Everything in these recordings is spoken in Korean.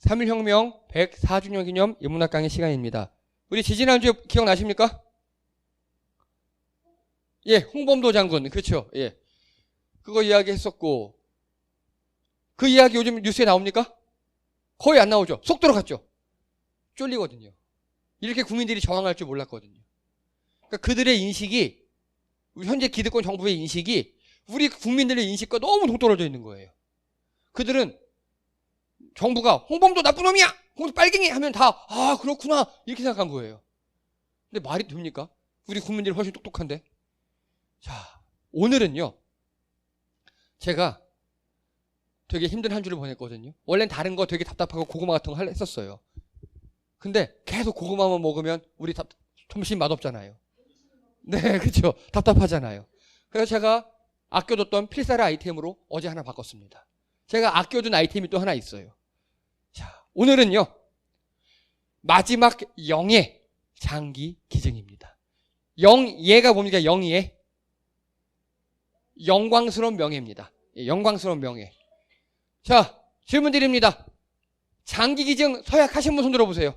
3.1혁명 104주년 기념 인문학 강의 시간입니다. 우리 지지난주에 기억나십니까? 예, 홍범도 장군. 그렇죠. 예. 그거 이야기 했었고, 그 이야기 요즘 뉴스에 나옵니까? 거의 안 나오죠. 쏙 들어갔죠. 쫄리거든요. 이렇게 국민들이 저항할 줄 몰랐거든요. 그러니까 그들의 인식이, 현재 기득권 정부의 인식이 우리 국민들의 인식과 너무 동떨어져 있는 거예요. 그들은 정부가 홍범도 나쁜 놈이야! 홍범도 빨갱이! 하면 다, 아, 그렇구나! 이렇게 생각한 거예요. 근데 말이 됩니까? 우리 국민들이 훨씬 똑똑한데. 자, 오늘은요, 제가 되게 힘든 한 주를 보냈거든요. 원래는 다른 거 되게 답답하고 고구마 같은 거 했었어요. 근데 계속 고구마만 먹으면 우리 점심 맛없잖아요. 네, 그렇죠. 답답하잖아요. 그래서 제가 아껴뒀던 필사를 아이템으로 어제 하나 바꿨습니다. 제가 아껴둔 아이템이 또 하나 있어요. 자, 오늘은요, 마지막 영예 장기 기증입니다. 영예가 뭡니까? 영예. 영광스러운 명예입니다. 예, 영광스러운 명예. 자, 질문 드립니다. 장기 기증 서약하신 분 손 들어보세요.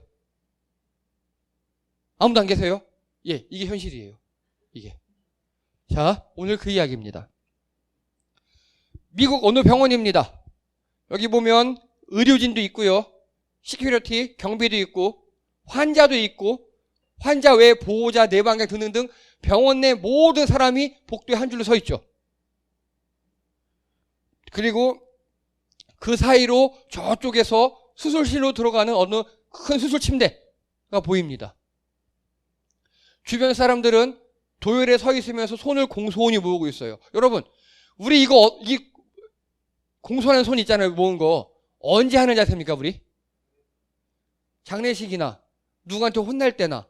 아무도 안 계세요? 예, 이게 현실이에요. 이게. 자, 오늘 그 이야기입니다. 미국 어느 병원입니다. 여기 보면 의료진도 있고요. 시큐리티, 경비도 있고, 환자도 있고, 환자 외 보호자, 내방객 등등등 병원 내 모든 사람이 복도에 한 줄로 서 있죠. 그리고 그 사이로 저쪽에서 수술실로 들어가는 어느 큰 수술 침대가 보입니다. 주변 사람들은 도열에 서 있으면서 손을 공손히 모으고 있어요. 여러분, 우리 이 공손한 손 있잖아요. 모은 거. 언제 하는 자세입니까, 우리? 장례식이나 누구한테 혼날 때나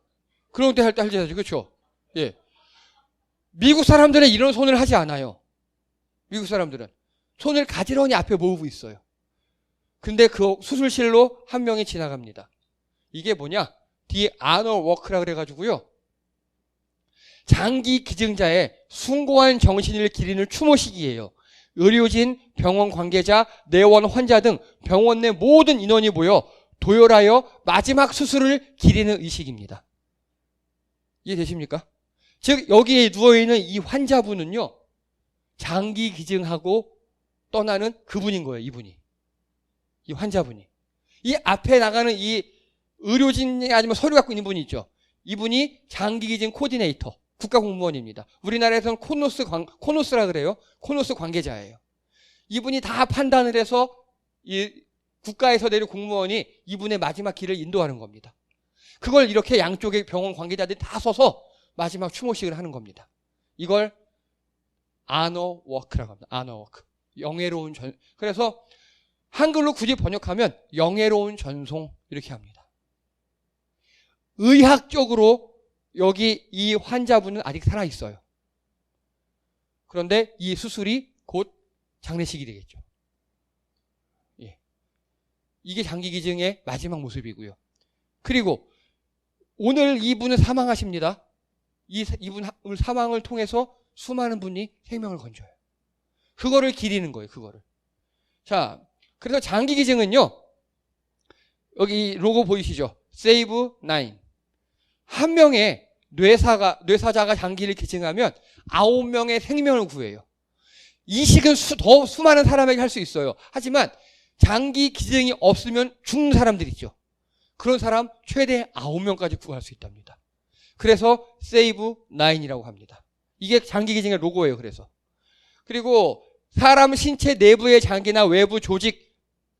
그런 때 할 때 할 자세죠. 그렇죠? 예. 미국 사람들은 이런 손을 하지 않아요. 미국 사람들은 손을 가지런히 앞에 모으고 있어요. 근데 그 수술실로 한 명이 지나갑니다. 이게 뭐냐? The honor work라 그래가지고요. 장기 기증자의 숭고한 정신을 기리는 추모식이에요. 의료진, 병원 관계자, 내원 환자 등 병원 내 모든 인원이 모여 도열하여 마지막 수술을 기리는 의식입니다. 이해되십니까? 즉 여기에 누워있는 이 환자분은요, 장기 기증하고 떠나는 그분인 거예요. 이분이. 이 환자분이. 이 앞에 나가는 이 의료진이 아니면 서류 갖고 있는 분이 있죠. 이분이 장기 기증 코디네이터, 국가공무원입니다. 우리나라에서는 코노스라 그래요. 코노스 관계자예요. 이분이 다 판단을 해서 이 국가에서 내린 공무원이 이분의 마지막 길을 인도하는 겁니다. 그걸 이렇게 양쪽의 병원 관계자들이 다 서서 마지막 추모식을 하는 겁니다. 이걸 honor work라고 합니다. honor work. 영예로운 그래서 한글로 굳이 번역하면 영예로운 전송 이렇게 합니다. 의학적으로 여기 이 환자분은 아직 살아있어요. 그런데 이 수술이 곧 장례식이 되겠죠. 예. 이게 장기 기증의 마지막 모습이고요. 그리고 오늘 이분은 사망하십니다. 이분 사망을 통해서 수많은 분이 생명을 건져요. 그거를 기리는 거예요. 그거를. 자, 그래서 장기 기증은요. 여기 로고 보이시죠? Save 9. 한 명의 뇌사자가 장기를 기증하면 9명의 생명을 구해요. 이 식은 더 수많은 사람에게 할 수 있어요. 하지만 장기 기증이 없으면 죽는 사람들 있죠. 그런 사람 최대 9명까지 구할 수 있답니다. 그래서 Save 9이라고 합니다. 이게 장기 기증의 로고예요. 그래서. 그리고 사람 신체 내부의 장기나 외부 조직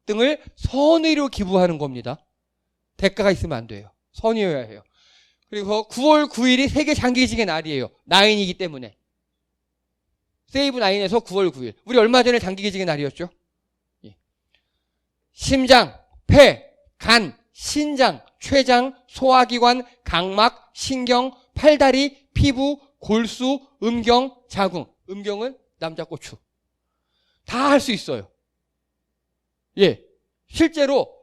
등을 선의로 기부하는 겁니다. 대가가 있으면 안 돼요. 선의여야 해요. 그리고 9월 9일이 세계 장기 기증의 날이에요. 9이기 때문에. 세이브 9에서 9월 9일. 우리 얼마 전에 장기 기증의 날이었죠? 예. 심장, 폐, 간, 신장, 췌장, 소화기관, 각막, 신경, 팔다리, 피부, 골수, 음경, 자궁. 음경은 남자 고추. 다 할 수 있어요. 예. 실제로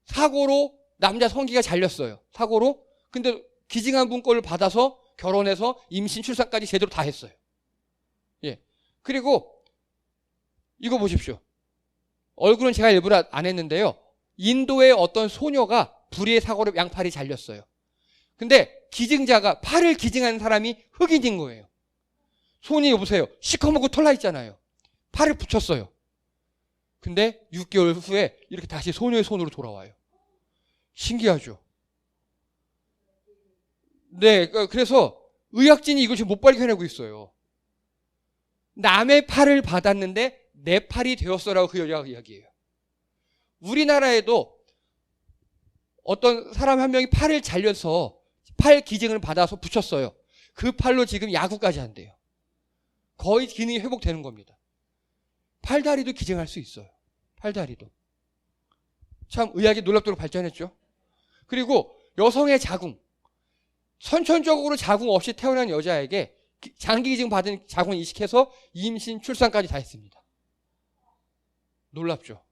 사고로 남자 성기가 잘렸어요. 사고로. 근데 기증한 분 거를 받아서 결혼해서 임신 출산까지 제대로 다 했어요. 예. 그리고 이거 보십시오. 얼굴은 제가 일부러 안 했는데요. 인도의 어떤 소녀가 불의의 사고로 양팔이 잘렸어요. 근데 기증자가, 팔을 기증하는 사람이 흑인인 거예요. 손이 여보세요, 시커멓고 털나 있잖아요. 팔을 붙였어요. 근데 6개월 후에 이렇게 다시 소녀의 손으로 돌아와요. 신기하죠? 네, 그래서 의학진이 이걸 지금 못 발견하고 있어요. 남의 팔을 받았는데 내 팔이 되었어라고 그 여자가 이야기해요. 우리나라에도 어떤 사람 한 명이 팔을 잘려서 팔 기증을 받아서 붙였어요. 그 팔로 지금 야구까지 한대요. 거의 기능이 회복되는 겁니다. 팔다리도 기증할 수 있어요. 팔다리도. 참 의학이 놀랍도록 발전했죠. 그리고 여성의 자궁. 선천적으로 자궁 없이 태어난 여자에게 장기 기증 받은 자궁을 이식해서 임신, 출산까지 다 했습니다. 놀랍죠.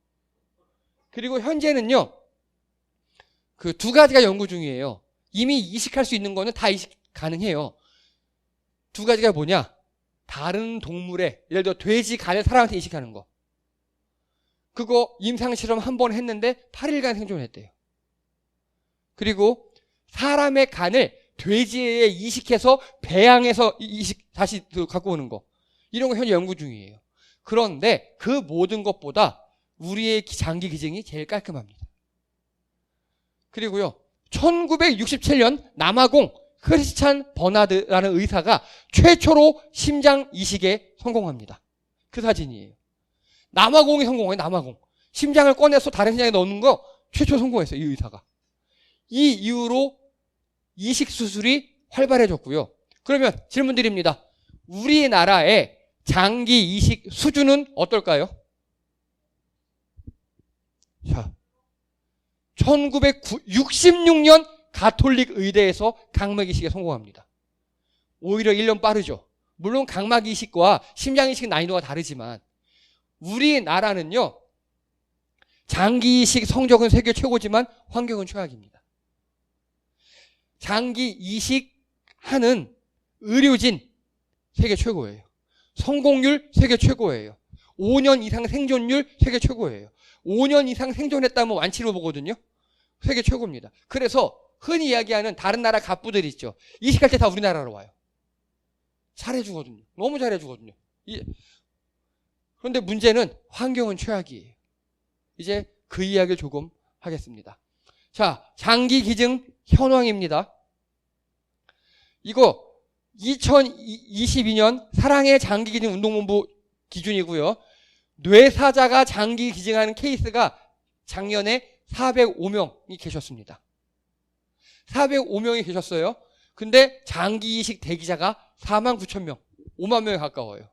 그리고 현재는요, 그 두 가지가 연구 중이에요. 이미 이식할 수 있는 거는 다 이식 가능해요. 두 가지가 뭐냐? 다른 동물의, 예를 들어 돼지 간을 사람한테 이식하는 거. 그거 임상실험 한 번 했는데 8일간 생존했대요. 그리고 사람의 간을 돼지에 이식해서 배양해서 다시 갖고 오는 거. 이런 거 현재 연구 중이에요. 그런데 그 모든 것보다 우리의 장기 기증이 제일 깔끔합니다. 그리고요, 1967년 남아공 크리스찬 버나드라는 의사가 최초로 심장 이식에 성공합니다. 그 사진이에요. 남아공이 성공해요. 남아공. 심장을 꺼내서 다른 심장에 넣는 거 최초 성공했어요. 이 의사가. 이 이후로 이식 수술이 활발해졌고요. 그러면 질문 드립니다. 우리나라의 장기 이식 수준은 어떨까요? 자, 1966년 가톨릭 의대에서 각막 이식에 성공합니다. 오히려 1년 빠르죠. 물론 각막 이식과 심장 이식 난이도가 다르지만 우리나라는요, 장기 이식 성적은 세계 최고지만 환경은 최악입니다. 장기 이식하는 의료진 세계 최고예요. 성공률 세계 최고예요. 5년 이상 생존율 세계 최고예요. 5년 이상 생존했다면 완치로 보거든요. 세계 최고입니다. 그래서 흔히 이야기하는 다른 나라 갑부들 있죠. 이식할 때 다 우리나라로 와요. 잘해주거든요. 너무 잘해주거든요. 그런데 문제는 환경은 최악이에요. 이제 그 이야기를 조금 하겠습니다. 자, 장기 기증 현황입니다. 이거 2022년 사랑의 장기 기증 운동본부 기준이고요. 뇌사자가 장기 기증하는 케이스가 작년에 405명이 계셨습니다. 405명이 계셨어요. 근데 장기 이식 대기자가 49,000명, 5만 명에 가까워요.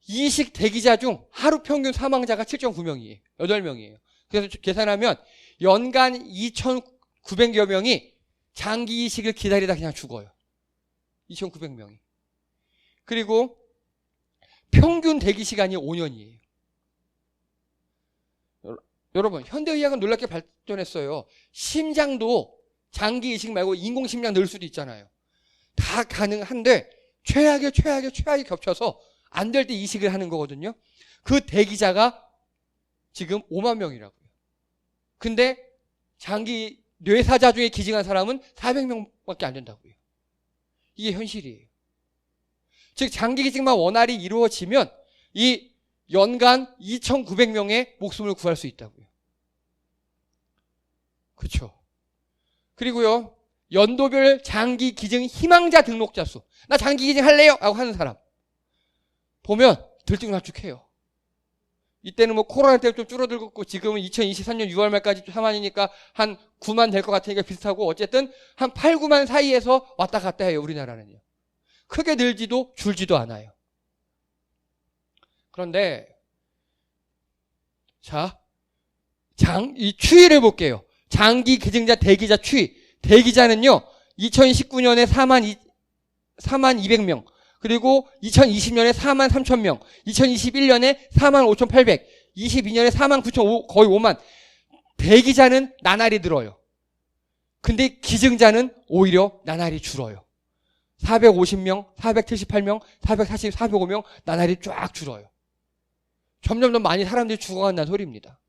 이식 대기자 중 하루 평균 사망자가 7.9명이에요. 8명이에요. 그래서 계산하면 연간 2,900여 명이 장기 이식을 기다리다 그냥 죽어요. 2,900명이. 그리고 평균 대기 시간이 5년이에요. 여러분, 현대의학은 놀랍게 발전했어요. 심장도 장기 이식 말고 인공심장 넣을 수도 있잖아요. 다 가능한데 최악이 겹쳐서 안 될 때 이식을 하는 거거든요. 그 대기자가 지금 5만 명이라고요. 근데 장기 뇌사자 중에 기증한 사람은 400명밖에 안 된다고요. 이게 현실이에요. 즉 장기 기증만 원활히 이루어지면 이 연간 2,900명의 목숨을 구할 수 있다고요. 그렇죠. 그리고요, 연도별 장기 기증 희망자 등록자 수. 나 장기 기증 할래요? 라고 하는 사람 보면 들쭉날쭉해요. 이때는 뭐 코로나 때문에 좀 줄어들었고 지금은 2023년 6월 말까지 3만이니까 한 9만 될 것 같으니까 비슷하고 어쨌든 한 8, 9만 사이에서 왔다 갔다 해요. 우리나라는요. 크게 늘지도 줄지도 않아요. 그런데 자, 이 추이를 볼게요. 장기 기증자 대기자 추이. 대기자는요, 2019년에 4만 200명, 그리고 2020년에 4만 3,000명, 2021년에 4만 5,800, 22년에 4만 9,000, 거의 5만. 대기자는 나날이 늘어요. 근데 기증자는 오히려 나날이 줄어요. 450명, 478명, 440, 405명, 나날이 쫙 줄어요. 점점 더 많이 사람들이 죽어간다는 소리입니다.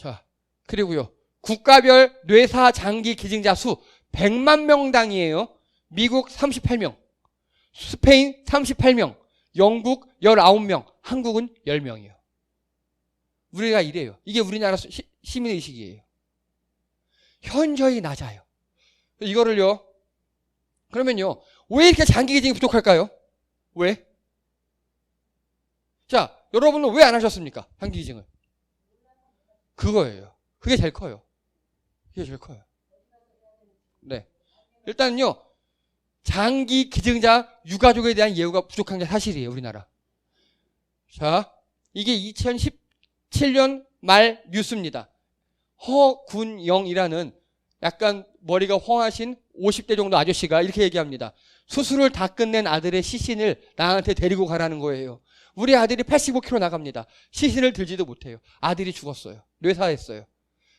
자, 그리고요. 국가별 뇌사 장기 기증자 수 100만 명당이에요. 미국 38명, 스페인 38명, 영국 19명, 한국은 10명이에요. 우리가 이래요. 이게 우리나라 시민의식이에요. 현저히 낮아요. 이거를요. 그러면요. 왜 이렇게 장기 기증이 부족할까요? 왜? 자, 여러분은 왜 안 하셨습니까? 장기 기증을. 그거예요. 그게 제일 커요. 그게 제일 커요. 네. 일단은요. 장기 기증자 유가족에 대한 예우가 부족한 게 사실이에요. 우리나라. 자, 이게 2017년 말 뉴스입니다. 허군영이라는 약간 머리가 헝하신 50대 정도 아저씨가 이렇게 얘기합니다. 수술을 다 끝낸 아들의 시신을 나한테 데리고 가라는 거예요. 우리 아들이 85kg 나갑니다. 시신을 들지도 못해요. 아들이 죽었어요. 뇌사했어요.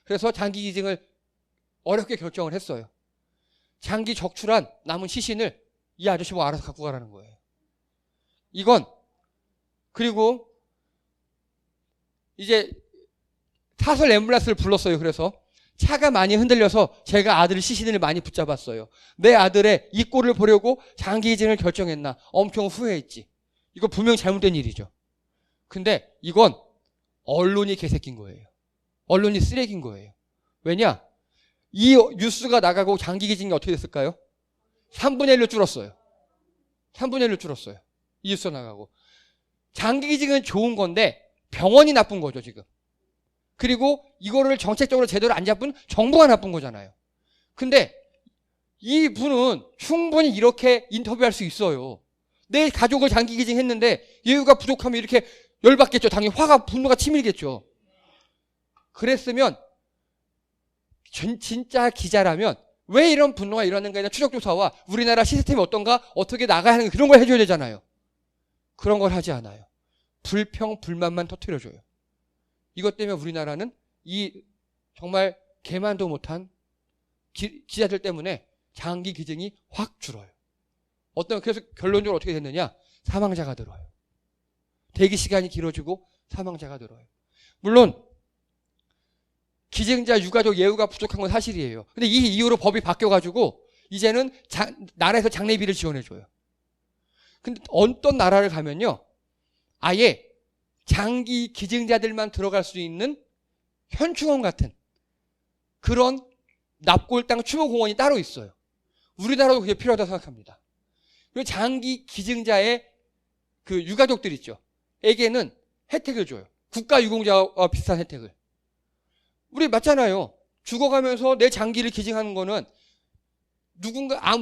그래서 장기 기증을 어렵게 결정을 했어요. 장기 적출한 남은 시신을 이 아저씨 뭐 알아서 갖고 가라는 거예요. 이건 그리고 이제 사설 앰뷸런스를 불렀어요. 그래서 차가 많이 흔들려서 제가 아들 시신을 많이 붙잡았어요. 내 아들의 이 꼴을 보려고 장기 기증을 결정했나 엄청 후회했지. 이거 분명 잘못된 일이죠. 근데 이건 언론이 개새끼인 거예요. 언론이 쓰레기인 거예요. 왜냐? 이 뉴스가 나가고 장기 기증이 어떻게 됐을까요? 3분의 1로 줄었어요. 3분의 1로 줄었어요. 이 뉴스 나가고. 장기 기증은 좋은 건데 병원이 나쁜 거죠, 지금. 그리고 이거를 정책적으로 제대로 안 잡은 정부가 나쁜 거잖아요. 근데 이 분은 충분히 이렇게 인터뷰할 수 있어요. 내 가족을 장기 기증했는데 예우가 부족하면 이렇게 열받겠죠. 당연히 분노가 치밀겠죠. 그랬으면 진짜 기자라면 왜 이런 분노가 일어나는가에 대한 추적조사와 우리나라 시스템이 어떤가 어떻게 나가야 하는 그런 걸 해줘야 되잖아요. 그런 걸 하지 않아요. 불평불만만 터뜨려줘요. 이것 때문에 우리나라는 이 정말 개만도 못한 기자들 때문에 장기 기증이 확 줄어요. 그래서 결론적으로 어떻게 됐느냐? 사망자가 늘어요. 대기 시간이 길어지고 사망자가 늘어요. 물론 기증자 유가족 예우가 부족한 건 사실이에요. 근데 이 이후로 법이 바뀌어가지고 이제는 나라에서 장례비를 지원해줘요. 근데 어떤 나라를 가면요. 아예 장기 기증자들만 들어갈 수 있는 현충원 같은 그런 납골당 추모공원이 따로 있어요. 우리나라도 그게 필요하다고 생각합니다. 그리고 장기 기증자의 그 유가족들 있죠. 에게는 혜택을 줘요. 국가유공자와 비슷한 혜택을. 우리 맞잖아요. 죽어가면서 내 장기를 기증하는 거는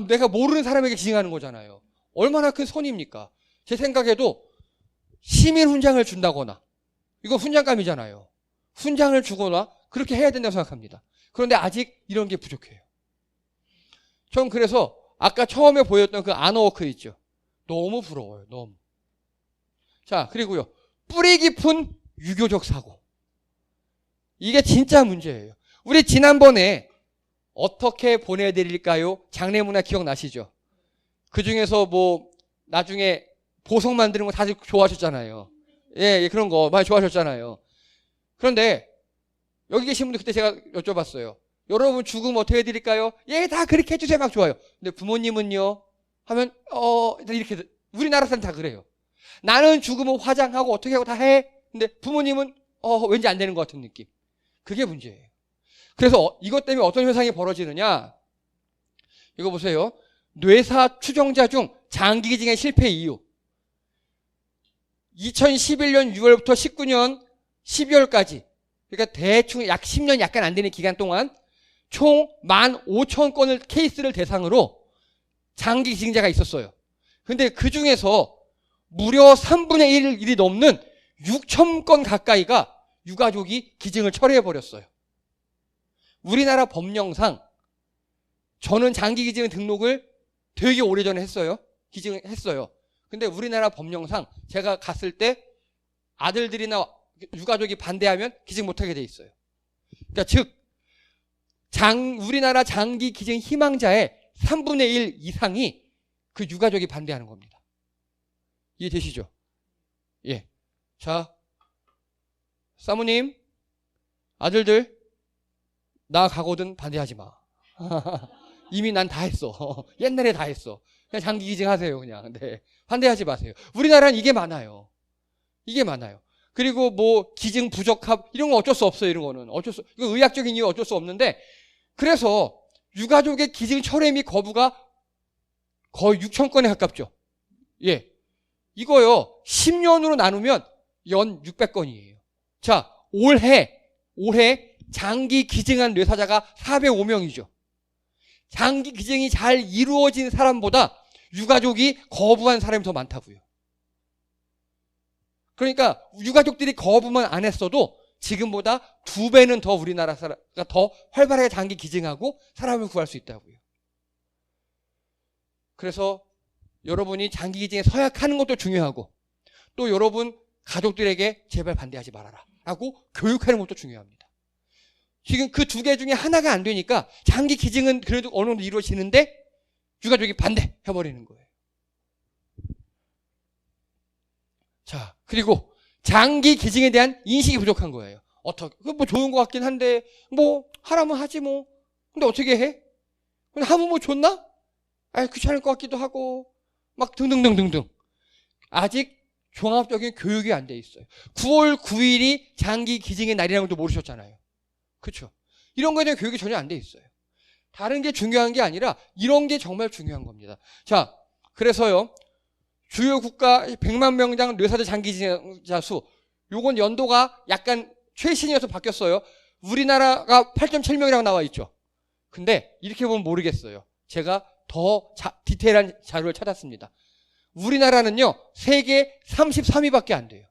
내가 모르는 사람에게 기증하는 거잖아요. 얼마나 큰 선입니까? 제 생각에도 시민 훈장을 준다거나, 이거 훈장감이잖아요. 훈장을 주거나 그렇게 해야 된다고 생각합니다. 그런데 아직 이런 게 부족해요. 전 그래서 아까 처음에 보였던 그 아너워크 있죠. 너무 부러워요. 너무. 자, 그리고요. 뿌리 깊은 유교적 사고. 이게 진짜 문제예요. 우리 지난번에 어떻게 보내드릴까요? 장례문화 기억나시죠? 그 중에서 뭐 나중에 보석 만드는 거 다들 좋아하셨잖아요. 예, 그런 거 많이 좋아하셨잖아요. 그런데 여기 계신 분들 그때 제가 여쭤봤어요. 여러분 죽으면 어떻게 해드릴까요? 예, 다 그렇게 해주세요. 막 좋아요. 근데 부모님은요? 하면 이렇게 우리나라 사람 다 그래요. 나는 죽으면 화장하고 어떻게 하고 다 해. 근데 부모님은 왠지 안 되는 것 같은 느낌. 그게 문제예요. 그래서 이것 때문에 어떤 현상이 벌어지느냐? 이거 보세요. 뇌사 추정자 중 장기 기증의 실패 이유. 2011년 6월부터 19년 12월까지 그러니까 대충 약 10년 약간 안 되는 기간 동안 총 15,000건을 케이스를 대상으로 장기 기증자가 있었어요. 근데 그 중에서 무려 3분의 1이 넘는 6,000건 가까이가 유가족이 기증을 철회해버렸어요. 우리나라 법령상 저는 장기 기증 등록을 되게 오래전에 했어요. 기증을 했어요. 근데 우리나라 법령상 제가 갔을 때 아들들이나 유가족이 반대하면 기증 못하게 돼 있어요. 그러니까 즉 우리나라 장기 기증 희망자의 3분의 1 이상이 그 유가족이 반대하는 겁니다. 이해되시죠? 예. 자, 사모님 아들들, 나 가거든 반대하지 마. 이미 난 다 했어. 옛날에 다 했어. 그냥 장기 기증하세요, 그냥. 네. 반대하지 마세요. 우리나라는 이게 많아요. 이게 많아요. 그리고 뭐 기증 부적합 이런 거 어쩔 수 없어요. 이런 거는 이거 의학적인 이유 어쩔 수 없는데, 그래서 유가족의 기증 철회 및 거부가 거의 6,000건에 가깝죠. 예, 이거요 10년으로 나누면 연 600건이에요. 자, 올해 장기 기증한 뇌사자가 405명이죠. 장기 기증이 잘 이루어진 사람보다 유가족이 거부한 사람이 더 많다고요. 그러니까 유가족들이 거부만 안 했어도 지금보다 2배는 더 우리나라 사람가 더 활발하게 장기 기증하고 사람을 구할 수 있다고요. 그래서 여러분이 장기 기증에 서약하는 것도 중요하고, 또 여러분 가족들에게 제발 반대하지 말아라 라고 교육하는 것도 중요합니다. 지금 그 2개 중에 하나가 안 되니까 장기 기증은 그래도 어느 정도 이루어지는데 유가족이 반대해버리는 거예요. 자, 그리고 장기 기증에 대한 인식이 부족한 거예요. 뭐 좋은 것 같긴 한데, 뭐 하라면 하지 뭐. 근데 어떻게 해? 하면 뭐 좋나? 귀찮을 것 같기도 하고, 막 등등등등등. 아직 종합적인 교육이 안 돼 있어요. 9월 9일이 장기 기증의 날이라는 것도 모르셨잖아요. 그렇죠? 이런 거에 대한 교육이 전혀 안 돼 있어요. 다른 게 중요한 게 아니라 이런 게 정말 중요한 겁니다. 자, 그래서요, 주요 국가 100만 명당 뇌사자 장기 기증자 수, 요건 연도가 약간 최신이어서 바뀌었어요. 우리나라가 8.7명이라고 나와 있죠. 근데 이렇게 보면 모르겠어요. 제가 더 디테일한 자료를 찾았습니다. 우리나라는요, 세계 33위밖에 안 돼요.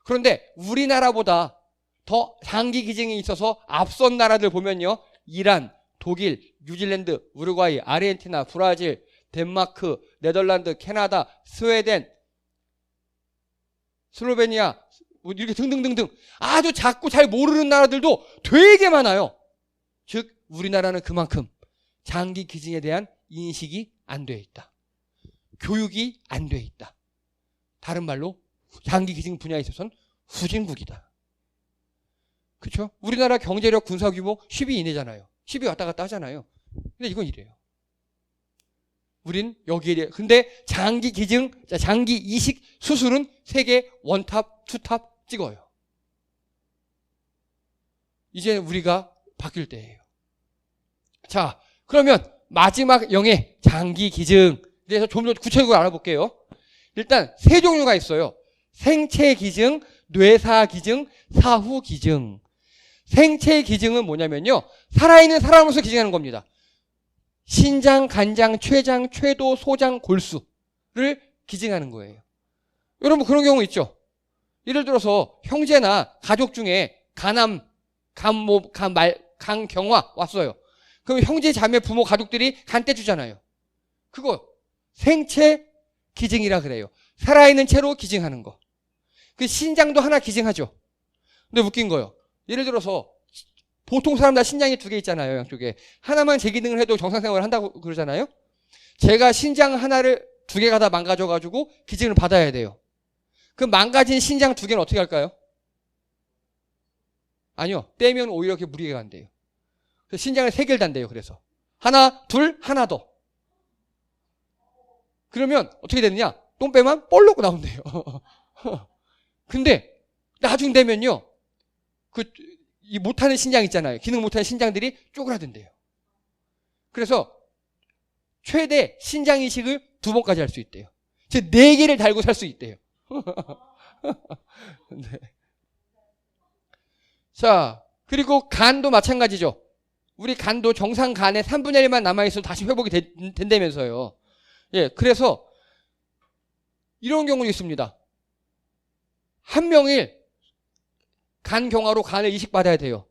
그런데 우리나라보다 더 장기 기증이 있어서 앞선 나라들 보면요, 이란, 독일, 뉴질랜드, 우루과이, 아르헨티나, 브라질, 덴마크, 네덜란드, 캐나다, 스웨덴, 슬로베니아, 이렇게 등등등등 아주 작고 잘 모르는 나라들도 되게 많아요. 즉 우리나라는 그만큼 장기 기증에 대한 인식이 안 돼 있다. 교육이 안 돼 있다. 다른 말로 장기 기증 분야에 있어서는 후진국이다. 그렇죠? 우리나라 경제력 군사 규모 10위 이내잖아요. 10위 왔다 갔다 하잖아요. 근데 이건 이래요. 우린 여기에 근데 장기 기증, 장기 이식 수술은 세계 원탑, 투탑 찍어요. 이제 우리가 바뀔 때예요. 자, 그러면 마지막 영예 장기 기증에 대해서 좀 더 구체적으로 알아볼게요. 일단 3종류가 있어요. 생체 기증, 뇌사 기증, 사후 기증. 생체 기증은 뭐냐면요, 살아있는 사람으로서 기증하는 겁니다. 신장, 간장, 췌장, 췌도, 소장, 골수를 기증하는 거예요. 여러분 그런 경우 있죠? 예를 들어서 형제나 가족 중에 간암, 간경화 왔어요. 그럼 형제, 자매, 부모, 가족들이 간 떼주잖아요. 그거 생체 기증이라 그래요. 살아있는 채로 기증하는 거. 그 신장도 하나 기증하죠. 근데 웃긴 거요, 예를 들어서 보통 사람 다 신장이 2개 있잖아요. 양쪽에. 하나만 재기능을 해도 정상생활을 한다고 그러잖아요. 제가 신장 하나를 2개가 다 망가져가지고 기증을 받아야 돼요. 그 망가진 신장 2개는 어떻게 할까요? 아니요. 떼면 오히려 이렇게 무리가 안 돼요. 그래서 신장을 3개를 단대요. 그래서 하나, 둘, 하나 더. 그러면 어떻게 되느냐? 똥 빼면 볼록 나온대요. 근데 나중 되면요, 이 못하는 신장 있잖아요. 기능 못하는 신장들이 쪼그라든대요. 그래서 최대 신장 이식을 2번까지 할 수 있대요. 즉 4개를 달고 살 수 있대요. 네. 자, 그리고 간도 마찬가지죠. 우리 간도 정상 간의 3분의 1만 남아있어도 다시 회복이 된다면서요. 예, 그래서 이런 경우도 있습니다. 한 명이 간 경화로 간을 이식받아야 돼요.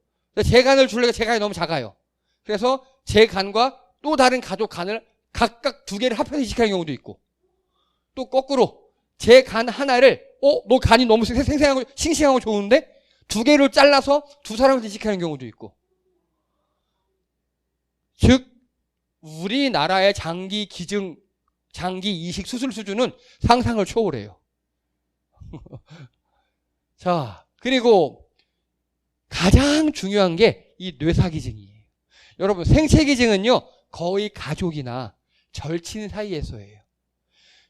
제 간을 주려니까 제 간이 너무 작아요. 그래서 제 간과 또 다른 가족 간을 각각 2개를 합해서 이식하는 경우도 있고, 또 거꾸로 제 간 하나를 너 간이 너무 생생하고 싱싱하고 좋은데 2개를 잘라서 2사람을 이식하는 경우도 있고. 즉 우리나라의 장기 기증, 장기 이식 수술 수준은 상상을 초월해요. 자, 그리고 가장 중요한 게 이 뇌사기증이에요. 여러분, 생체기증은요, 거의 가족이나 절친 사이에서예요.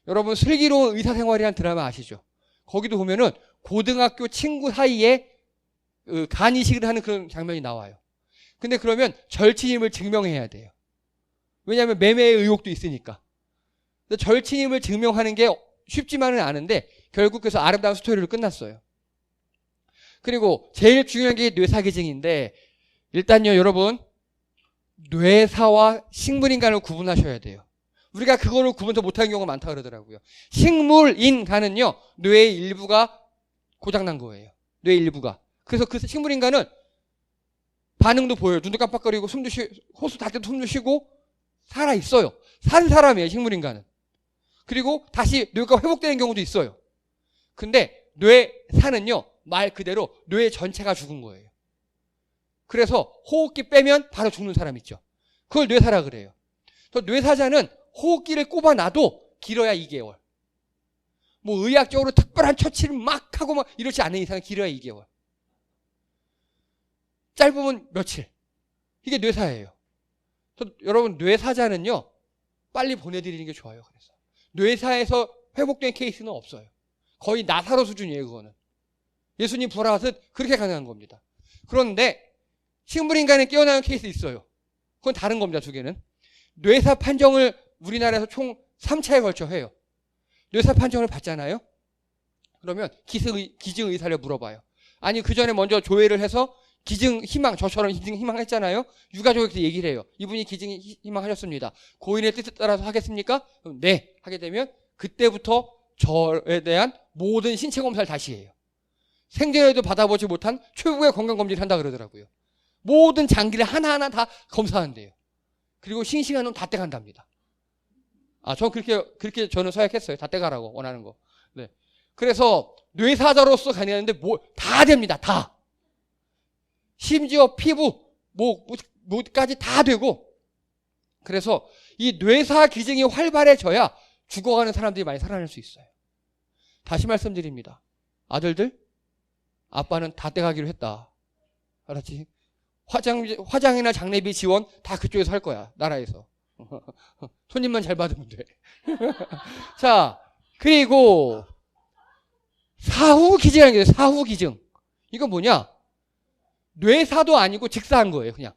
여러분, 슬기로운 의사생활이라는 드라마 아시죠? 거기도 보면은 고등학교 친구 사이에 간 이식을 하는 그런 장면이 나와요. 근데 그러면 절친임을 증명해야 돼요. 왜냐하면 매매의 의혹도 있으니까. 절친임을 증명하는 게 쉽지만은 않은데 결국 그래서 아름다운 스토리로 끝났어요. 그리고 제일 중요한 게 뇌사기증인데, 일단요, 여러분, 뇌사와 식물인간을 구분하셔야 돼요. 우리가 그거를 구분도 못하는 경우가 많다 그러더라고요. 식물인간은요, 뇌의 일부가 고장난 거예요. 뇌의 일부가. 그래서 그 식물인간은 반응도 보여요. 눈도 깜빡거리고 숨도 호수 닿을 때도 숨도 쉬고 살아있어요. 산 사람이에요, 식물인간은. 그리고 다시 뇌가 회복되는 경우도 있어요. 근데 뇌사는요, 말 그대로 뇌 전체가 죽은 거예요. 그래서 호흡기 빼면 바로 죽는 사람 있죠. 그걸 뇌사라 그래요. 뇌사자는 호흡기를 꼽아놔도 길어야 2개월. 뭐 의학적으로 특별한 처치를 막 하고 막 이러지 않는 이상은 길어야 2개월. 짧으면 며칠. 이게 뇌사예요. 여러분, 뇌사자는요, 빨리 보내드리는 게 좋아요. 그래서 뇌사에서 회복된 케이스는 없어요. 거의 나사로 수준이에요. 그거는 예수님 부활하듯 그렇게 가능한 겁니다. 그런데 식물인간에 깨어나는 케이스 있어요. 그건 다른 겁니다. 두 개는. 뇌사 판정을 우리나라에서 총 3차에 걸쳐 해요. 뇌사 판정을 받잖아요. 그러면 기증의사를 물어봐요. 아니, 그 전에 먼저 조회를 해서 기증 희망, 저처럼 기증 희망 했잖아요. 유가족에게 얘기를 해요. 이분이 기증 희망 하셨습니다. 고인의 뜻에 따라서 하겠습니까? 그럼 네, 하게 되면 그때부터 저에 대한 모든 신체 검사를 다시 해요. 생전에도 받아보지 못한 최고의 건강검진을 한다 그러더라고요. 모든 장기를 하나하나 다 검사한대요. 그리고 싱싱한 놈 다 떼간답니다. 전 그렇게 저는 서약했어요. 다 떼가라고, 원하는 거. 네. 그래서 뇌사자로서 가능한데 다 됩니다. 다. 심지어 피부, 목까지 다 되고. 그래서 이 뇌사 기증이 활발해져야 죽어가는 사람들이 많이 살아날 수 있어요. 다시 말씀드립니다. 아들들, 아빠는 다 떼가기로 했다. 알았지? 화장이나 장례비 지원 다 그쪽에서 할 거야. 나라에서. 손님만 잘 받으면 돼. 자, 그리고 사후기증이라는 게 있어요. 사후기증. 이건 뭐냐? 뇌사도 아니고 직사한 거예요. 그냥.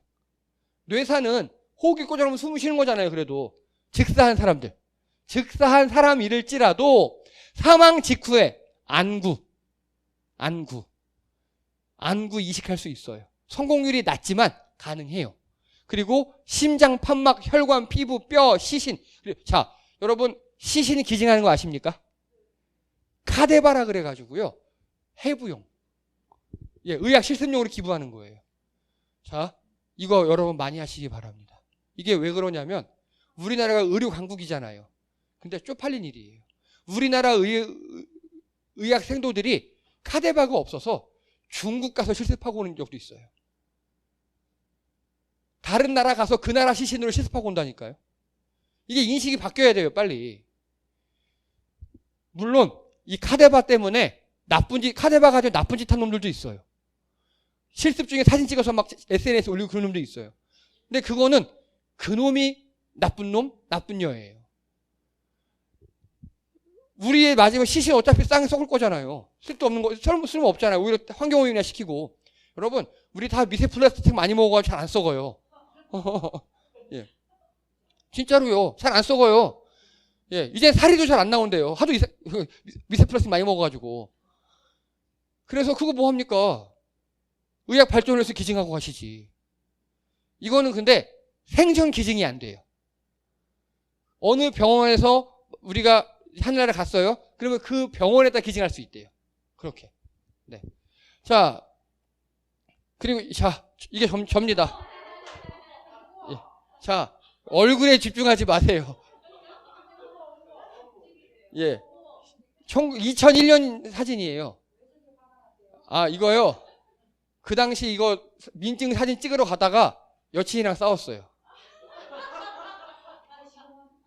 뇌사는 호흡기 꽂아놓으면 숨을 쉬는 거잖아요. 그래도 직사한 사람들. 직사한 사람일지라도 사망 직후에 안구 이식할 수 있어요. 성공률이 낮지만 가능해요. 그리고 심장, 판막, 혈관, 피부, 뼈, 시신. 자, 여러분, 시신 기증하는 거 아십니까? 카데바라 그래가지고요, 해부용. 의학 실습용으로 기부하는 거예요. 자, 이거 여러분 많이 하시기 바랍니다. 이게 왜 그러냐면 우리나라가 의료 강국이잖아요. 근데 쪽팔린 일이에요. 우리나라 의학 생도들이 카데바가 없어서 중국 가서 실습하고 오는 적도 있어요. 다른 나라 가서 그 나라 시신으로 실습하고 온다니까요. 이게 인식이 바뀌어야 돼요, 빨리. 물론 이 카데바 때문에 카데바 가지고 나쁜 짓 한 놈들도 있어요. 실습 중에 사진 찍어서 막 SNS에 올리고 그런 놈도 있어요. 근데 그거는 그놈이 나쁜 놈, 나쁜 여예요. 우리의 마지막 시신 어차피 쌍에 썩을 거잖아요. 쓸도 없는 거, 쓸모 없잖아요. 오히려 환경오염이나 시키고. 여러분, 우리 다 미세 플라스틱 많이 먹어가지고 잘 안 썩어요. 예. 진짜로요. 잘 안 썩어요. 예. 이제 살이도 잘 안 나온대요. 하도 미세 플라스틱 많이 먹어가지고. 그래서 그거 뭐 합니까? 의학 발전을 해서 기증하고 가시지. 이거는 근데 생전 기증이 안 돼요. 어느 병원에서 우리가 하늘나라 갔어요. 그러면 그 병원에다 기증할 수 있대요. 그렇게. 네. 자, 그리고 이게 접니다. 예. 자, 얼굴에 집중하지 마세요. 예. 2001년 사진이에요. 이거요. 그 당시 이거 민증 사진 찍으러 가다가 여친이랑 싸웠어요.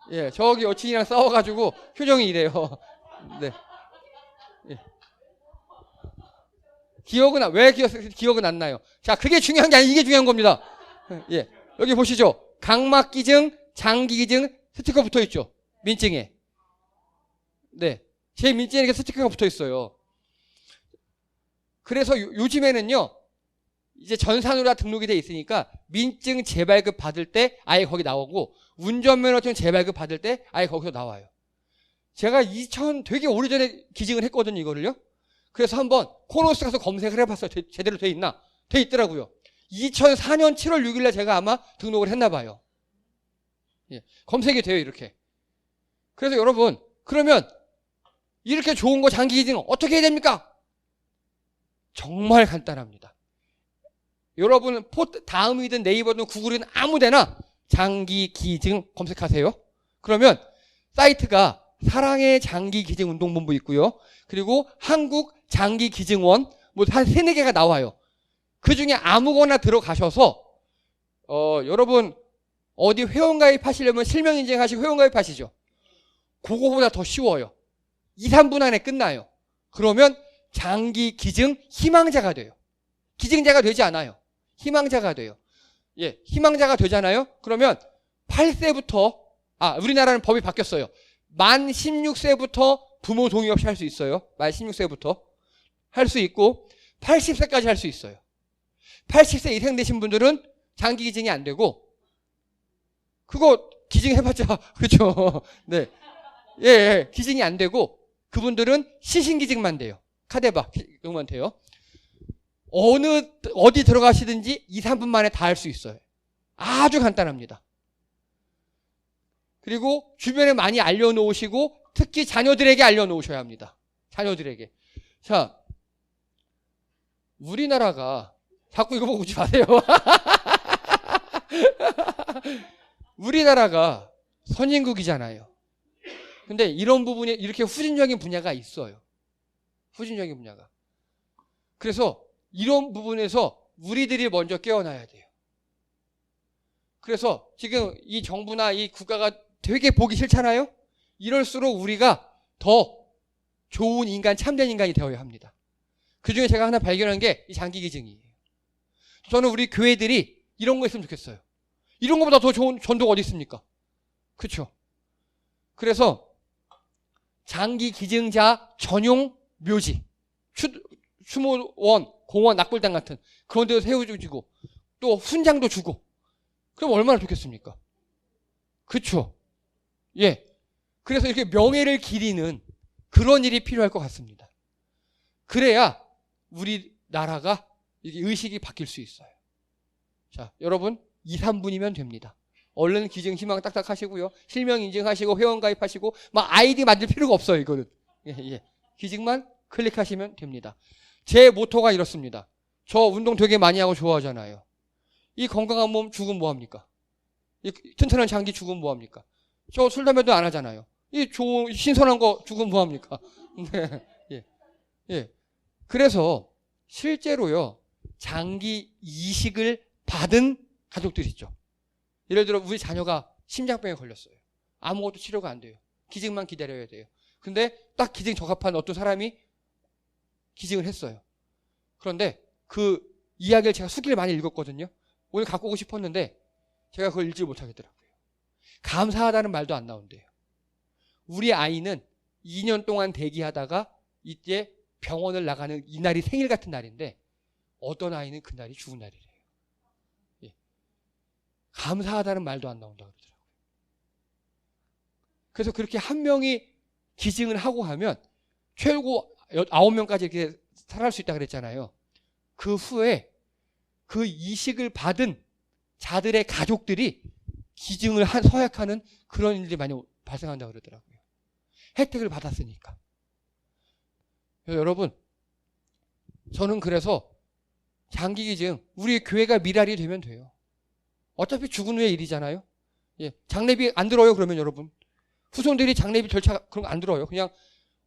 예, 저기 여친이랑 싸워가지고 표정이 이래요. 네. 예. 왜 기억은 안 나요? 자, 그게 중요한 게 아니라 이게 중요한 겁니다. 예. 여기 보시죠. 각막기증, 장기기증 스티커 붙어 있죠. 민증에. 네. 제 민증에 이렇게 스티커가 붙어 있어요. 그래서 요즘에는요, 이제 전산으로 등록이 돼 있으니까 민증 재발급 받을 때 아예 거기 나오고 운전면허증 재발급 받을 때 아예 거기서 나와요. 제가 되게 오래전에 기증을 했거든요, 이거를요. 그래서 한번 코너스 가서 검색을 해봤어요. 제대로 돼 있나? 돼 있더라고요. 2004년 7월 6일날 제가 아마 등록을 했나 봐요. 예, 검색이 돼요, 이렇게. 그래서 여러분, 그러면 이렇게 좋은 거 장기 기증 어떻게 해야 됩니까? 정말 간단합니다. 여러분 다음이든 네이버든 구글이든 아무데나 장기 기증 검색하세요. 그러면 사이트가 사랑의 장기 기증 운동본부 있고요. 그리고 한국 장기 기증원 뭐 한 3-4개가 나와요. 그 중에 아무거나 들어가셔서 여러분 어디 회원가입 하시려면 실명 인증하시고 회원가입 하시죠. 그거보다 더 쉬워요. 2-3분 안에 끝나요. 그러면 장기 기증 희망자가 돼요. 기증자가 되지 않아요. 희망자가 돼요. 예, 희망자가 되잖아요. 그러면 8세부터 우리나라는 법이 바뀌었어요. 만 16세부터 부모 동의 없이 할 수 있어요. 만 16세부터 할 수 있고 80세까지 할 수 있어요. 80세 이상 되신 분들은 장기 기증이 안 되고 그거 기증해봤자 그렇죠. 네, 예, 기증이 안 되고 그분들은 시신 기증만 돼요. 카데바 그것만 돼요. 어디 들어가시든지 2-3분 만에 다 할 수 있어요. 아주 간단합니다. 그리고 주변에 많이 알려놓으시고 특히 자녀들에게 알려놓으셔야 합니다. 자녀들에게. 자, 우리나라가 자꾸 이거 보고 웃지 마세요. 우리나라가 선진국이잖아요. 근데 이런 부분에 이렇게 후진적인 분야가 있어요. 후진적인 분야가. 그래서 이런 부분에서 우리들이 먼저 깨어나야 돼요. 그래서 지금 이 정부나 이 국가가 되게 보기 싫잖아요? 이럴수록 우리가 더 좋은 인간, 참된 인간이 되어야 합니다. 그 중에 제가 하나 발견한 게 이 장기기증이에요. 저는 우리 교회들이 이런 거 했으면 좋겠어요. 이런 것보다 더 좋은 전도가 어디 있습니까? 그렇죠? 그래서 장기기증자 전용 묘지, 추모원, 공원, 낙골당 같은 그런 데도 세워주고 또 훈장도 주고 그럼 얼마나 좋겠습니까? 그렇죠? 예. 그래서 이렇게 명예를 기리는 그런 일이 필요할 것 같습니다. 그래야 우리나라가 의식이 바뀔 수 있어요. 자, 여러분 2-3분이면 됩니다. 얼른 기증 희망 딱딱 하시고요. 실명 인증하시고 회원 가입하시고 막 아이디 만들 필요가 없어요, 이거는. 예. 기증만 클릭하시면 됩니다. 제 모토가 이렇습니다. 저 운동 되게 많이 하고 좋아하잖아요. 이 건강한 몸 죽으면 뭐합니까? 이 튼튼한 장기 죽으면 뭐합니까? 저 술, 담배도 안 하잖아요. 이 좋은 신선한 거 죽으면 뭐합니까? 네. 예. 그래서 실제로요. 장기 이식을 받은 가족들이 있죠. 예를 들어 우리 자녀가 심장병에 걸렸어요. 아무것도 치료가 안 돼요. 기증만 기다려야 돼요. 근데 딱 기증 적합한 어떤 사람이 기증을 했어요. 그런데 그 이야기를 제가 수기를 많이 읽었거든요. 오늘 갖고 오고 싶었는데 제가 그걸 읽지 못하겠더라고요. 감사하다는 말도 안 나온대요. 우리 아이는 2년 동안 대기하다가 이제 병원을 나가는 이 날이 생일 같은 날인데 어떤 아이는 그날이 죽은 날이래요. 예. 감사하다는 말도 안 나온다고 그러더라고요. 그래서 그렇게 한 명이 기증을 하고 하면 최고 9명까지 이렇게 살아날 수 있다고 그랬잖아요. 그 후에 그 이식을 받은 자들의 가족들이 기증을 서약하는 그런 일들이 많이 발생한다고 그러더라고요. 혜택을 받았으니까. 여러분, 저는 그래서 장기기증, 우리 교회가 미랄이 되면 돼요. 어차피 죽은 후의 일이잖아요. 예, 장례비 안 들어요, 그러면 여러분. 후손들이 장례비 절차 그런 거 안 들어요. 그냥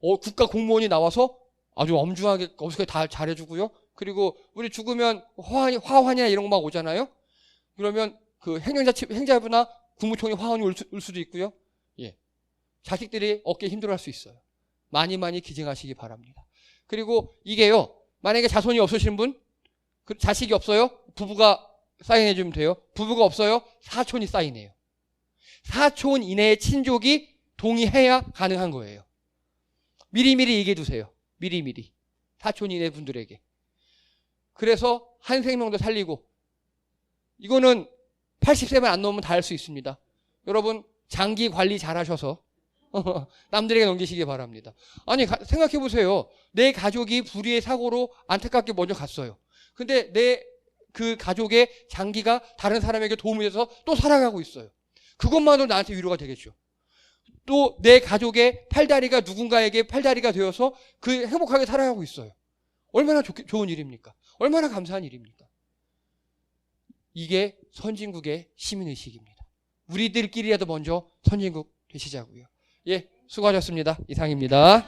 국가 공무원이 나와서 아주 엄중하게 엄숙하게 다 잘해주고요. 그리고 우리 죽으면 화환이나 이런 거 막 오잖아요. 그러면 그 행자부나 국무총리 화환이 올 수도 있고요. 예, 자식들이 어깨에 힘들어할 수 있어요. 많이 기증하시기 바랍니다. 그리고 이게요 만약에 자손이 없으신 분, 자식이 없어요? 부부가 사인해 주면 돼요. 부부가 없어요? 사촌이 사인해요. 사촌 이내의 친족이 동의해야 가능한 거예요. 미리미리 얘기해 두세요. 미리미리. 사촌 이내 분들에게. 그래서 한 생명도 살리고, 이거는 80세만 안 넘으면 다 할 수 있습니다. 여러분 장기 관리 잘 하셔서 남들에게 넘기시기 바랍니다. 아니 생각해 보세요. 내 가족이 불의의 사고로 안타깝게 먼저 갔어요. 근데 내 그 가족의 장기가 다른 사람에게 도움이 돼서 또 살아가고 있어요. 그것만으로 나한테 위로가 되겠죠. 또 내 가족의 팔다리가 누군가에게 팔다리가 되어서 그 행복하게 살아가고 있어요. 얼마나 좋은 일입니까? 얼마나 감사한 일입니까? 이게 선진국의 시민의식입니다. 우리들끼리라도 먼저 선진국 되시자고요. 예, 수고하셨습니다. 이상입니다.